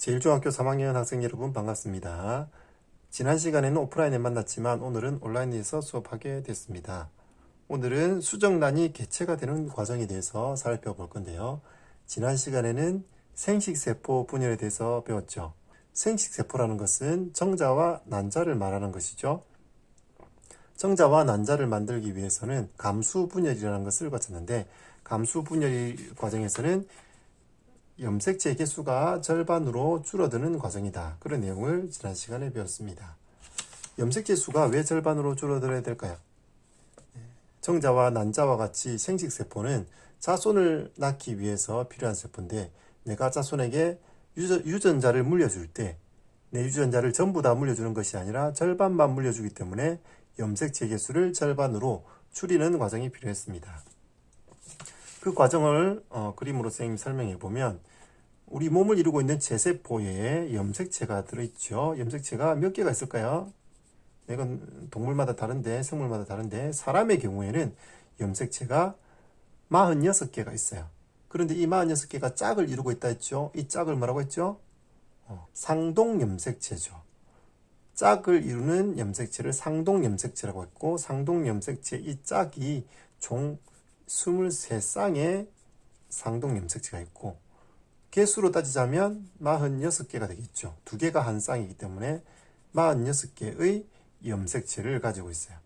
제일중학교 3학년 학생 여러분 반갑습니다. 지난 시간에는 오프라인에 만났지만 오늘은 온라인에서 수업하게 됐습니다. 오늘은 수정란이 개체가 되는 과정에 대해서 살펴볼 건데요. 지난 시간에는 생식세포 분열에 대해서 배웠죠. 생식세포라는 것은 정자와 난자를 말하는 것이죠. 정자와 난자를 만들기 위해서는 감수분열이라는 것을 거쳤는데, 감수분열 과정에서는 염색체 개수가 절반으로 줄어드는 과정이다. 그런 내용을 지난 시간에 배웠습니다. 염색체 수가 왜 절반으로 줄어들어야 될까요? 정자와 난자와 같이 생식세포는 자손을 낳기 위해서 필요한 세포인데, 내가 자손에게 유전자를 물려줄 때 내 유전자를 전부 다 물려주는 것이 아니라 절반만 물려주기 때문에 염색체 개수를 절반으로 줄이는 과정이 필요했습니다. 그 과정을 그림으로 선생님이 설명해 보면, 우리 몸을 이루고 있는 제세포에 염색체가 들어있죠. 염색체가 몇 개가 있을까요? 이건 동물마다 다른데, 생물마다 다른데, 사람의 경우에는 염색체가 46개가 있어요. 그런데 이 46개가 짝을 이루고 있다 했죠. 이 짝을 뭐라고 했죠? 상동염색체죠. 짝을 이루는 염색체를 상동염색체라고 했고, 상동염색체 이 짝이 총 23쌍의 상동염색체가 있고, 개수로 따지자면 46개가 되겠죠. 2개가 한 쌍이기 때문에 46개의 염색체를 가지고 있어요.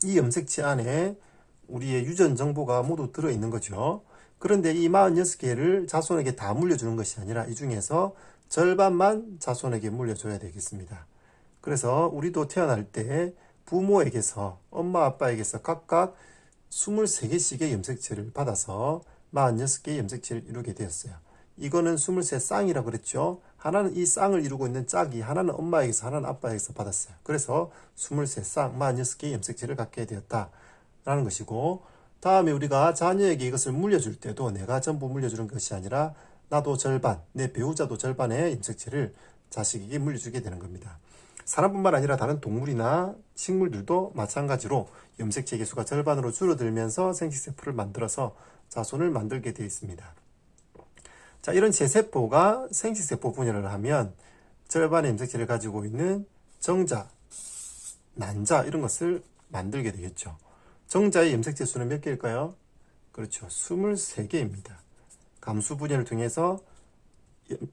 이 염색체 안에 우리의 유전 정보가 모두 들어있는 거죠. 그런데 이 46개를 자손에게 다 물려주는 것이 아니라 이 중에서 절반만 자손에게 물려줘야 되겠습니다. 그래서 우리도 태어날 때 부모에게서, 엄마 아빠에게서 각각 23개씩의 염색체를 받아서 46개의 염색체를 이루게 되었어요. 이거는 23쌍이라고 그랬죠. 하나는 이 쌍을 이루고 있는 짝이 하나는 엄마에게서 하나는 아빠에게서 받았어요. 그래서 23쌍, 46개의 염색체를 갖게 되었다라는 것이고, 다음에 우리가 자녀에게 이것을 물려줄 때도 내가 전부 물려주는 것이 아니라 나도 절반, 내 배우자도 절반의 염색체를 자식에게 물려주게 되는 겁니다. 사람뿐만 아니라 다른 동물이나 식물들도 마찬가지로 염색체 개수가 절반으로 줄어들면서 생식세포를 만들어서 자손을 만들게 되어 있습니다. 자, 이런 제세포가 생식세포 분열을 하면 절반의 염색체를 가지고 있는 정자, 난자 이런 것을 만들게 되겠죠. 정자의 염색체 수는 몇 개일까요? 그렇죠. 23개입니다. 감수 분열을 통해서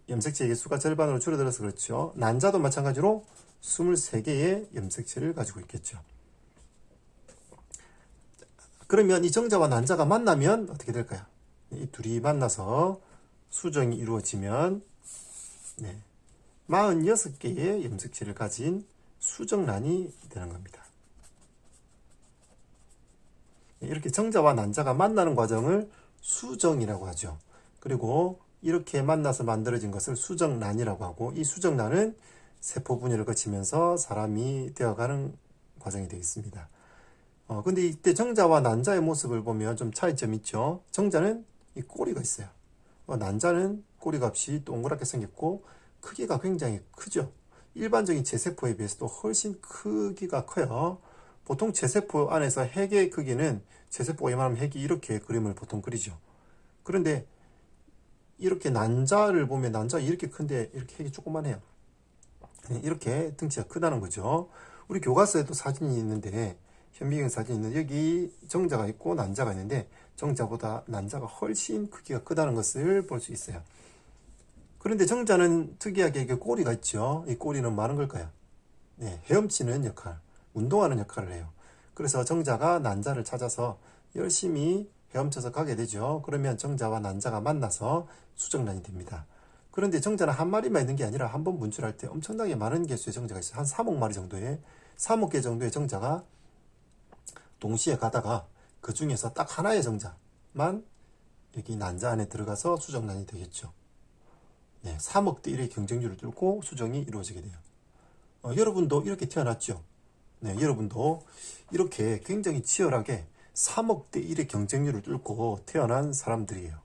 염색체 개수가 절반으로 줄어들어서 그렇죠. 난자도 마찬가지로 23개의 염색체를 가지고 있겠죠. 그러면 이 정자와 난자가 만나면 어떻게 될까요? 이 둘이 만나서 수정이 이루어지면 46개의 염색체를 가진 수정란이 되는 겁니다. 이렇게 정자와 난자가 만나는 과정을 수정이라고 하죠. 그리고 이렇게 만나서 만들어진 것을 수정란이라고 하고, 이 수정란은 세포 분열을 거치면서 사람이 되어가는 과정이 되겠습니다. 근데 이때 정자와 난자의 모습을 보면 좀 차이점이 있죠. 정자는 이 꼬리가 있어요. 난자는 꼬리가 없이 동그랗게 생겼고 크기가 굉장히 크죠. 일반적인 제세포에 비해서도 훨씬 크기가 커요. 보통 제세포 안에서 핵의 크기는, 제세포가 이만하면 핵이 이렇게 그림을 보통 그리죠. 그런데 이렇게 난자를 보면 난자가 이렇게 큰데 이렇게 핵이 조그만해요. 이렇게 등치가 크다는 거죠. 우리 교과서에도 사진이 있는데, 현미경 사진이 있는데 여기 정자가 있고 난자가 있는데 정자보다 난자가 훨씬 크기가 크다는 것을 볼 수 있어요. 그런데 정자는 특이하게 이렇게 꼬리가 있죠. 이 꼬리는 뭐 하는 걸까요? 헤엄치는 역할, 운동하는 역할을 해요. 그래서 정자가 난자를 찾아서 열심히 헤엄쳐서 가게 되죠. 그러면 정자와 난자가 만나서 수정란이 됩니다. 그런데 정자는 한 마리만 있는 게 아니라 한 번 분출할 때 엄청나게 많은 개수의 정자가 있어요. 한 3억 마리 정도의, 3억 개 정도의 정자가 동시에 가다가 그 중에서 딱 하나의 정자만 여기 난자 안에 들어가서 수정란이 되겠죠. 3억 대 1의 경쟁률을 뚫고 수정이 이루어지게 돼요. 여러분도 이렇게 태어났죠. 여러분도 이렇게 굉장히 치열하게 3억 대 1의 경쟁률을 뚫고 태어난 사람들이에요.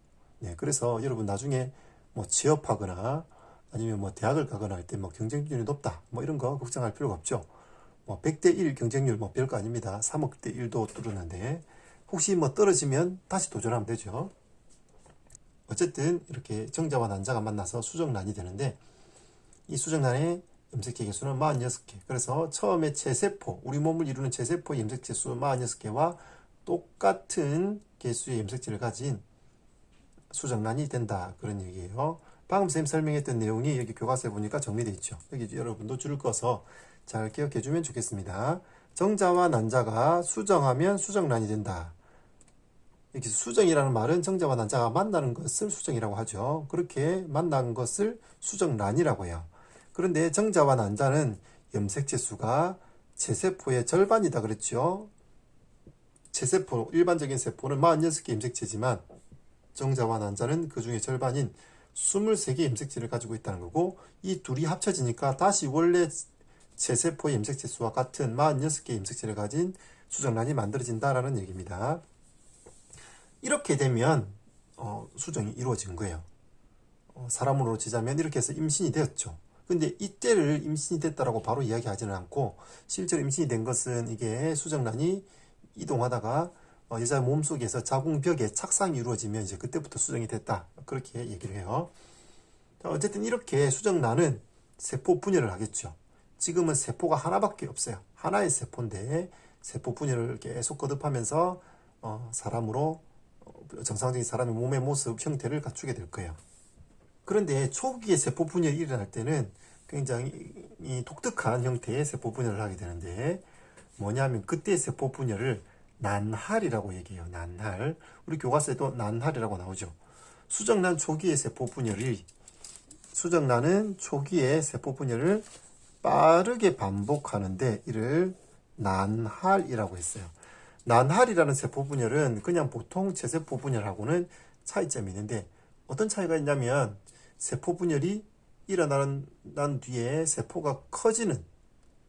그래서 여러분 나중에 뭐 취업하거나 아니면 뭐 대학을 가거나 할 때 뭐 경쟁률이 높다, 뭐 이런 거 걱정할 필요가 없죠. 뭐 100대 1 경쟁률 뭐 별거 아닙니다. 3억 대 1도 뚫었는데 혹시 뭐 떨어지면 다시 도전하면 되죠. 어쨌든 이렇게 정자와 난자가 만나서 수정란이 되는데 이 수정란의 염색체 개수는 46개. 그래서 처음에 체세포, 우리 몸을 이루는 체세포의 염색체 수 46개와 똑같은 개수의 염색체를 가진 수정란이 된다. 그런 얘기예요. 방금 선생님 설명했던 내용이 여기 교과서에 보니까 정리되어 있죠. 여기 여러분도 줄을 꺼서 잘 기억해 주면 좋겠습니다. 정자와 난자가 수정하면 수정란이 된다. 여기 수정이라는 말은 정자와 난자가 만나는 것을 수정이라고 하죠. 그렇게 만난 것을 수정란이라고 해요. 그런데 정자와 난자는 염색체 수가 체세포의 절반이다 그랬죠. 체세포, 일반적인 세포는 46개 염색체지만 정자와 난자는 그 중에 절반인 23개 염색체를 가지고 있다는 거고, 이 둘이 합쳐지니까 다시 원래 체세포의 염색체 수와 같은 46개 염색체를 가진 수정란이 만들어진다라는 얘기입니다. 이렇게 되면 수정이 이루어진 거예요. 사람으로 치자면 이렇게 해서 임신이 되었죠. 근데 이때를 임신이 됐다라고 바로 이야기하지는 않고, 실제로 임신이 된 것은 이게 수정란이 이동하다가 여자 몸속에서 자궁벽에 착상이 이루어지면 이제 그때부터 수정이 됐다, 그렇게 얘기를 해요. 어쨌든 이렇게 수정란은 세포 분열을 하겠죠. 지금은 세포가 하나밖에 없어요. 하나의 세포인데 세포 분열을 계속 거듭하면서 사람으로 정상적인 사람의 몸의 모습, 형태를 갖추게 될 거예요. 그런데 초기에 세포 분열이 일어날 때는 굉장히 독특한 형태의 세포 분열을 하게 되는데, 뭐냐면 그때 세포 분열을 난할이라고 얘기해요. 난할. 우리 교과서에도 난할이라고 나오죠. 수정란 초기의 세포 분열이, 수정란은 초기의 세포 분열을 빠르게 반복하는데 이를 난할이라고 했어요. 난할이라는 세포 분열은 그냥 보통 체세포 분열하고는 차이점이 있는데, 어떤 차이가 있냐면 세포 분열이 일어난 뒤에 세포가 커지는,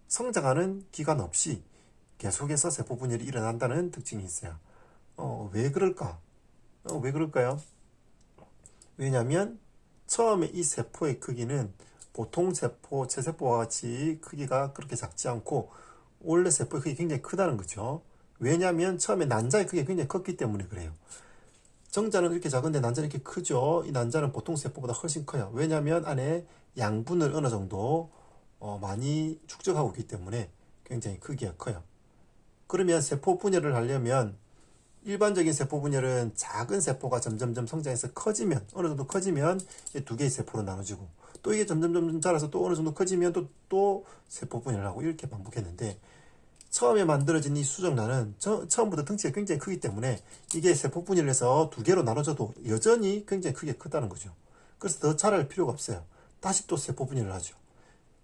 성장하는 기간 없이 계속해서 세포 분열이 일어난다는 특징이 있어요. 왜 그럴까? 왜 그럴까요? 왜냐하면 처음에 이 세포의 크기는 보통 세포, 체세포와 같이 크기가 그렇게 작지 않고 원래 세포의 크기가 굉장히 크다는 거죠. 왜냐하면 처음에 난자의 크기가 굉장히 컸기 때문에 그래요. 정자는 이렇게 작은데 난자는 이렇게 크죠. 이 난자는 보통 세포보다 훨씬 커요. 왜냐하면 안에 양분을 어느 정도 많이 축적하고 있기 때문에 굉장히 크기가 커요. 그러면 세포 분열을 하려면, 일반적인 세포 분열은 작은 세포가 점점점 성장해서 커지면, 어느 정도 커지면 두 개의 세포로 나눠지고, 또 이게 점점 자라서 또 어느 정도 커지면 또 세포 분열을 하고 이렇게 반복했는데, 처음에 만들어진 이 수정란은 처음부터 덩치가 굉장히 크기 때문에 이게 세포 분열을 해서 두 개로 나눠져도 여전히 굉장히 크게 크다는 거죠. 그래서 더 자랄 필요가 없어요. 다시 또 세포 분열을 하죠.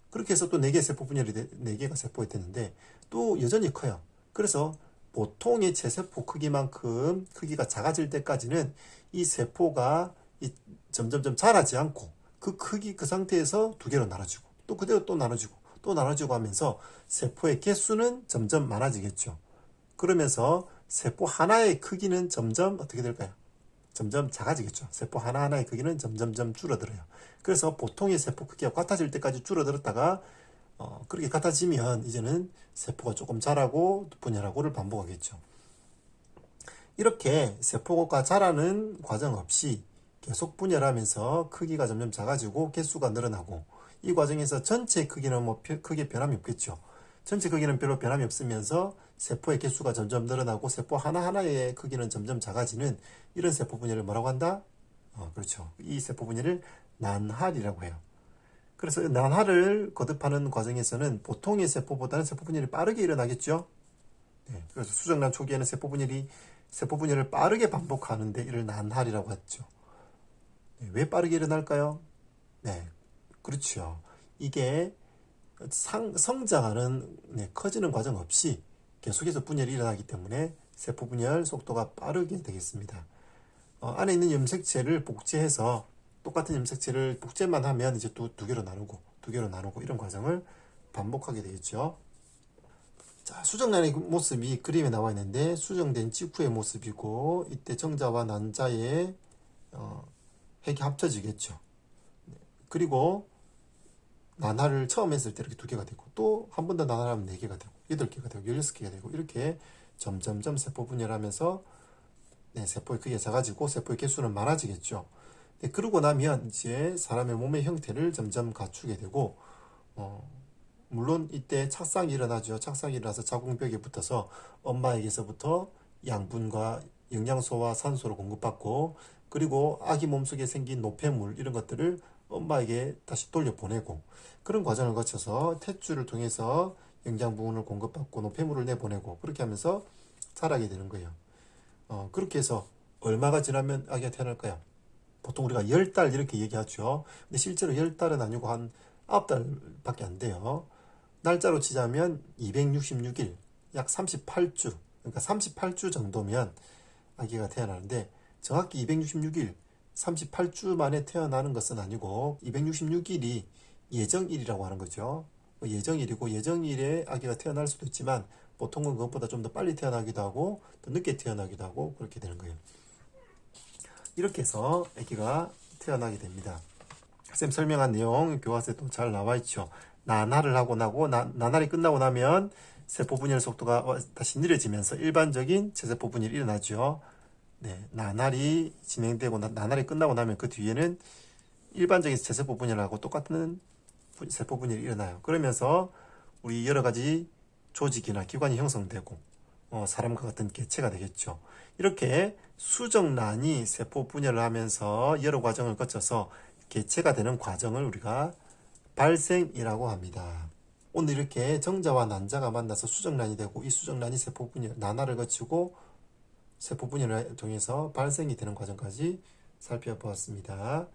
그렇게 해서 또 4개의 세포 분열이 4개가 세포가 됐는데 또 여전히 커요. 그래서 보통의 체세포 크기만큼 크기가 작아질 때까지는 이 세포가 점점점 자라지 않고 그 크기, 그 상태에서 두 개로 나눠지고 또 그대로 또 나눠지고 하면서 세포의 개수는 점점 많아지겠죠. 그러면서 세포 하나의 크기는 점점 어떻게 될까요? 점점 작아지겠죠. 세포 하나하나의 크기는 점점점 줄어들어요. 그래서 보통의 세포 크기가 같아질 때까지 줄어들었다가 그렇게 같아지면 이제는 세포가 조금 자라고 분열하고를 반복하겠죠. 이렇게 세포가 자라는 과정 없이 계속 분열하면서 크기가 점점 작아지고 개수가 늘어나고, 이 과정에서 전체 크기는 크게 변함이 없겠죠. 전체 크기는 별로 변함이 없으면서 세포의 개수가 점점 늘어나고 세포 하나하나의 크기는 점점 작아지는 이런 세포 분열을 뭐라고 한다? 그렇죠. 이 세포 분열을 난할이라고 해요. 그래서 난할을 거듭하는 과정에서는 보통의 세포보다는 세포 분열이 빠르게 일어나겠죠. 네, 그래서 수정란 초기에는 세포 분열을 빠르게 반복하는데 이를 난할이라고 했죠. 네, 왜 빠르게 일어날까요? 네, 그렇죠. 이게 성장하는, 커지는 과정 없이 계속해서 분열이 일어나기 때문에 세포 분열 속도가 빠르게 되겠습니다. 안에 있는 염색체를 복제해서 똑같은 염색체를 복제만 하면 이제 또 두 개로 나누고 이런 과정을 반복하게 되겠죠. 자, 수정란의 모습이 그림에 나와 있는데 수정된 직후의 모습이고, 이때 정자와 난자의 핵이 합쳐지겠죠. 그리고 난할을 처음 했을 때 이렇게 2개가 되고, 또 한 번 더 난할하면 4개가 되고 8개가 되고 16개가 되고, 이렇게 점점점 세포 분열하면서 세포의 크기가 작아지고 세포의 개수는 많아지겠죠. 네, 그러고 나면 이제 사람의 몸의 형태를 점점 갖추게 되고, 물론 이때 착상이 일어나죠. 착상이 일어나서 자궁벽에 붙어서 엄마에게서부터 양분과 영양소와 산소를 공급받고, 그리고 아기 몸속에 생긴 노폐물 이런 것들을 엄마에게 다시 돌려보내고, 그런 과정을 거쳐서 탯줄을 통해서 영양 부분을 공급받고 노폐물을 내보내고, 그렇게 하면서 자라게 되는 거예요. 그렇게 해서 얼마가 지나면 아기가 태어날까요? 보통 우리가 10달 이렇게 얘기하죠. 근데 실제로 10달은 아니고 한 9달밖에 안 돼요. 날짜로 치자면 266일, 약 38주, 그러니까 38주 정도면 아기가 태어나는데, 정확히 266일, 38주 만에 태어나는 것은 아니고 266일이 예정일이라고 하는 거죠. 예정일이고, 예정일에 아기가 태어날 수도 있지만 보통은 그것보다 좀 더 빨리 태어나기도 하고 더 늦게 태어나기도 하고 그렇게 되는 거예요. 이렇게 해서 아기가 태어나게 됩니다. 쌤 설명한 내용 교과서에도 잘 나와 있죠. 나날을 하고 나고 나날이 끝나고 나면 세포 분열 속도가 다시 느려지면서 일반적인 체세포 분열이 일어나죠. 네, 나날이 진행되고 나날이 끝나고 나면 그 뒤에는 일반적인 체세포 분열하고 똑같은 세포 분열이 일어나요. 그러면서 우리 여러 가지 조직이나 기관이 형성되고 사람과 같은 개체가 되겠죠. 이렇게 수정란이 세포 분열을 하면서 여러 과정을 거쳐서 개체가 되는 과정을 우리가 발생이라고 합니다. 오늘 이렇게 정자와 난자가 만나서 수정란이 되고, 이 수정란이 세포 분열, 나날을 거치고 세포 분열을 통해서 발생이 되는 과정까지 살펴보았습니다.